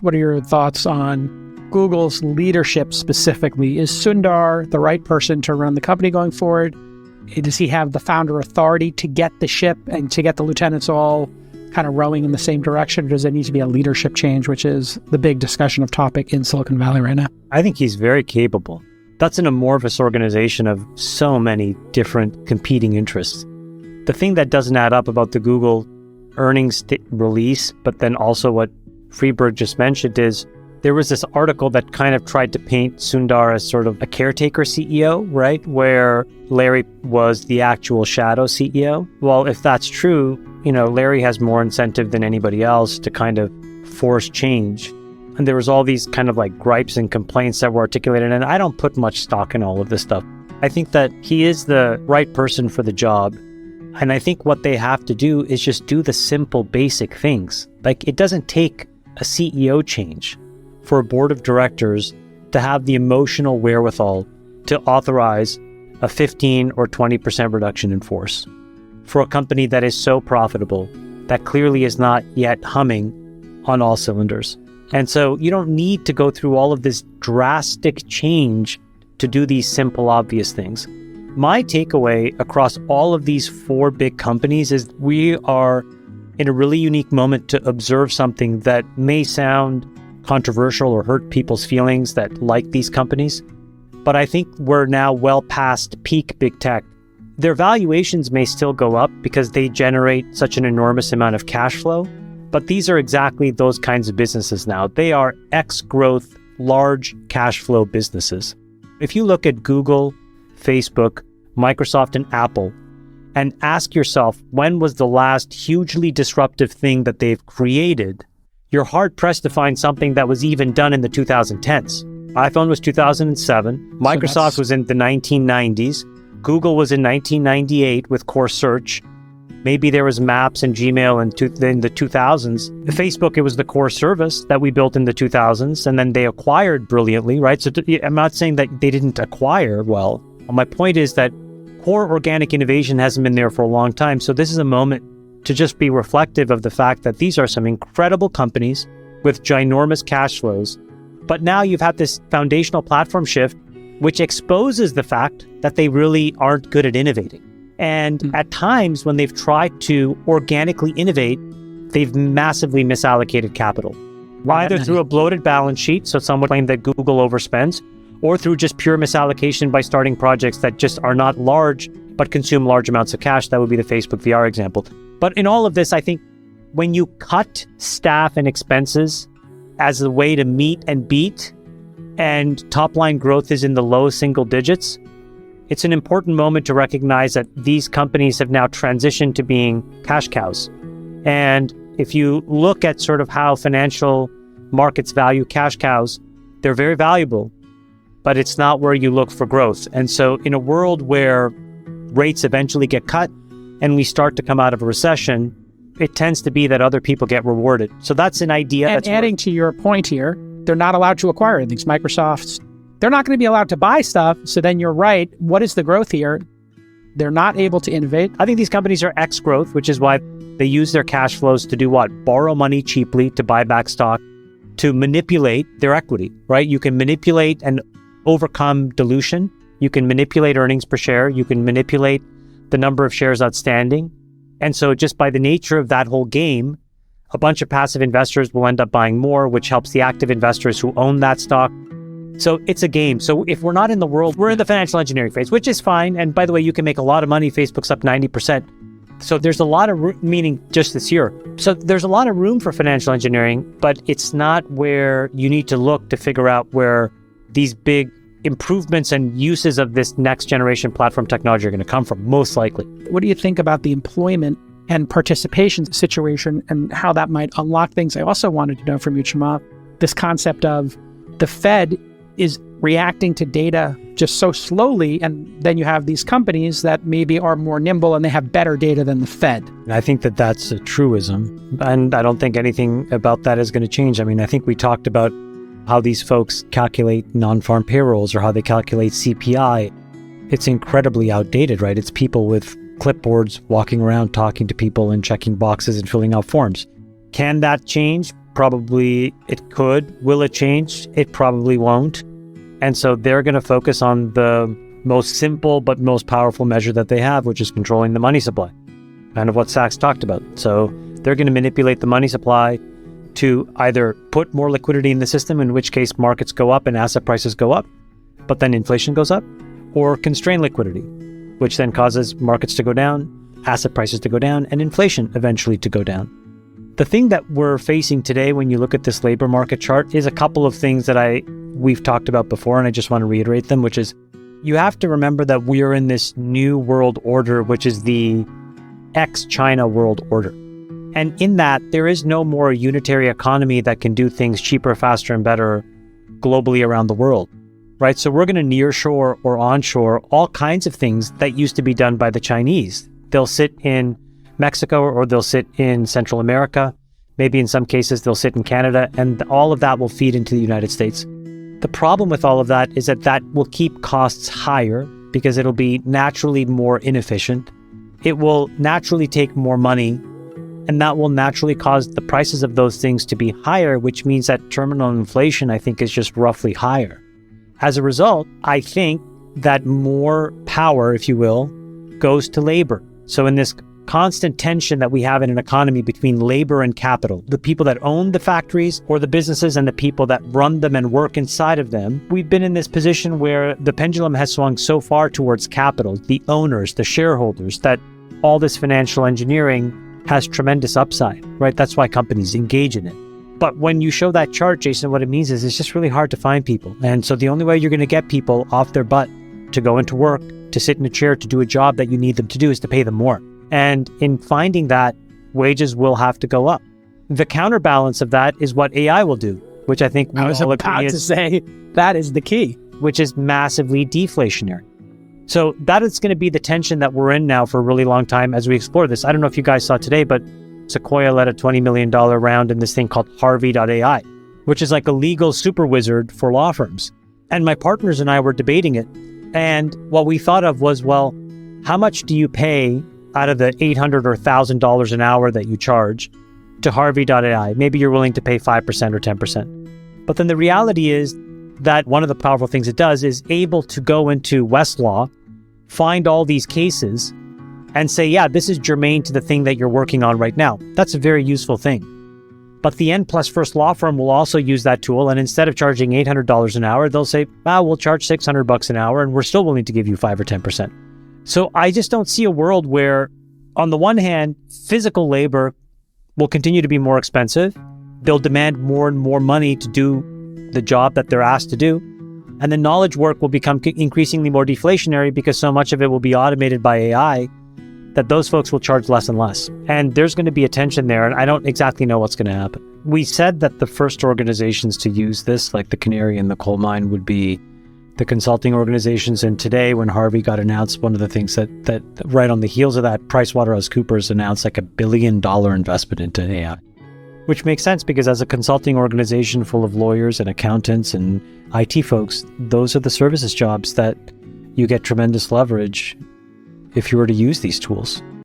what are your thoughts on Google's leadership specifically? Is Sundar the right person to run the company going forward? Does he have the founder authority to get the ship and to get the lieutenants all kind of rowing in the same direction? Or does there need to be a leadership change, which is the big discussion of topic in Silicon Valley right now? I think he's very capable. That's an amorphous organization of so many different competing interests. The thing that doesn't add up about the Google earnings release, but then also what Freeberg just mentioned, is there was this article that kind of tried to paint Sundar as sort of a caretaker CEO, right? Where Larry was the actual shadow CEO. Well, if that's true, Larry has more incentive than anybody else to kind of force change. And there was all these kind of like gripes and complaints that were articulated. And I don't put much stock in all of this stuff. I think that he is the right person for the job. And I think what they have to do is just do the simple, basic things. Like, it doesn't take a CEO change for a board of directors to have the emotional wherewithal to authorize a 15 or 20% reduction in force for a company that is so profitable, that clearly is not yet humming on all cylinders. And so you don't need to go through all of this drastic change to do these simple, obvious things. My takeaway across all of these four big companies is we are in a really unique moment to observe something that may sound controversial or hurt people's feelings that like these companies. But I think we're now well past peak big tech. Their valuations may still go up because they generate such an enormous amount of cash flow. But these are exactly those kinds of businesses now. They are X-growth, large cash flow businesses. If you look at Google, Facebook, Microsoft, and Apple, and ask yourself, when was the last hugely disruptive thing that they've created? You're hard-pressed to find something that was even done in the 2010s. iPhone was 2007. Microsoft was in the 1990s. Google was in 1998 with core search. Maybe there was Maps and Gmail in the 2000s. Facebook, it was the core service that we built in the 2000s, and then they acquired brilliantly, right? So I'm not saying that they didn't acquire well. My point is that core organic innovation hasn't been there for a long time. So this is a moment to just be reflective of the fact that these are some incredible companies with ginormous cash flows. But now you've had this foundational platform shift, which exposes the fact that they really aren't good at innovating. And at times when they've tried to organically innovate, they've massively misallocated capital, either through a bloated balance sheet, so some would claim that Google overspends, or through just pure misallocation by starting projects that just are not large, but consume large amounts of cash. That would be the Facebook VR example. But in all of this, I think when you cut staff and expenses as a way to meet and beat, and top line growth is in the low single digits, it's an important moment to recognize that these companies have now transitioned to being cash cows. And if you look at sort of how financial markets value cash cows, they're very valuable, but it's not where you look for growth. And so in a world where rates eventually get cut and we start to come out of a recession, it tends to be that other people get rewarded. So that's an idea. And adding to your point here, they're not allowed to acquire things. Microsoft's, they're not going to be allowed to buy stuff. So then you're right. What is the growth here? They're not able to innovate. I think these companies are X-growth, which is why they use their cash flows to do what? Borrow money cheaply to buy back stock, to manipulate their equity, right? You can manipulate and overcome dilution. You can manipulate earnings per share. You can manipulate the number of shares outstanding. And so just by the nature of that whole game, a bunch of passive investors will end up buying more, which helps the active investors who own that stock. So it's a game. So if we're not in the world, we're in the financial engineering phase, which is fine. And by the way, you can make a lot of money. Facebook's up 90%. So there's a lot of meaning just this year. So there's a lot of room for financial engineering, but it's not where you need to look to figure out where these big improvements and uses of this next generation platform technology are going to come from, most likely. What do you think about the employment and participation situation and how that might unlock things? I also wanted to know from you, Chamath, this concept of the Fed is reacting to data just so slowly, and then you have these companies that maybe are more nimble and they have better data than the Fed. I think that that's a truism, and I don't think anything about that is going to change. I mean, I think we talked about how these folks calculate non-farm payrolls or how they calculate CPI. It's incredibly outdated, right? It's people with clipboards walking around talking to people and checking boxes and filling out forms. Can that change? probably it could. Will it change? It probably won't. And so they're going to focus on the most simple but most powerful measure that they have, which is controlling the money supply, kind of what Sachs talked about. So they're going to manipulate the money supply to either put more liquidity in the system, in which case markets go up and asset prices go up, but then inflation goes up, or constrain liquidity, which then causes markets to go down, asset prices to go down, and inflation eventually to go down. The thing that we're facing today when you look at this labor market chart is a couple of things that we've talked about before, and I just want to reiterate them, which is you have to remember that we are in this new world order, which is the ex-China world order. And in that, there is no more unitary economy that can do things cheaper, faster, and better globally around the world, right? So we're going to nearshore or onshore all kinds of things that used to be done by the Chinese. They'll sit in Mexico or they'll sit in Central America. Maybe in some cases, they'll sit in Canada, and all of that will feed into the United States. The problem with all of that is that will keep costs higher because it'll be naturally more inefficient. It will naturally take more money, and that will naturally cause the prices of those things to be higher, which means that terminal inflation, I think, is just roughly higher. As a result, I think that more power, if you will, goes to labor. So in this constant tension that we have in an economy between labor and capital, the people that own the factories or the businesses and the people that run them and work inside of them, we've been in this position where the pendulum has swung so far towards capital, the owners, the shareholders, that all this financial engineering has tremendous upside, right? That's why companies engage in it. But when you show that chart, Jason, what it means is it's just really hard to find people. And so the only way you're going to get people off their butt to go into work, to sit in a chair, to do a job that you need them to do is to pay them more. And in finding that, wages will have to go up. The counterbalance of that is what AI will do, which I think I was about to say that is the key, which is massively deflationary. So that is going to be the tension that we're in now for a really long time as we explore this. I don't know if you guys saw today, but Sequoia led a $20 million round in this thing called Harvey.ai, which is like a legal super wizard for law firms. And my partners and I were debating it. And what we thought of was, well, how much do you pay out of the $800 or $1,000 an hour that you charge to Harvey.ai? Maybe you're willing to pay 5% or 10%. But then the reality is that one of the powerful things it does is able to go into Westlaw, find all these cases, and say, yeah, this is germane to the thing that you're working on right now. That's a very useful thing. But the N+1 law firm will also use that tool, and instead of charging $800 an hour, they'll say, we'll charge $600 an hour, and we're still willing to give you 5 or 10%. So I just don't see a world where, on the one hand, physical labor will continue to be more expensive. They'll demand more and more money to do the job that they're asked to do. And the knowledge work will become increasingly more deflationary because so much of it will be automated by AI that those folks will charge less and less. And there's going to be a tension there, and I don't exactly know what's going to happen. We said that the first organizations to use this, like the canary in the coal mine, would be the consulting organizations. And today, when Harvey got announced, one of the things that right on the heels of that, PricewaterhouseCoopers announced like $1 billion investment into AI. Which makes sense because as a consulting organization full of lawyers and accountants and IT folks, those are the services jobs that you get tremendous leverage if you were to use these tools.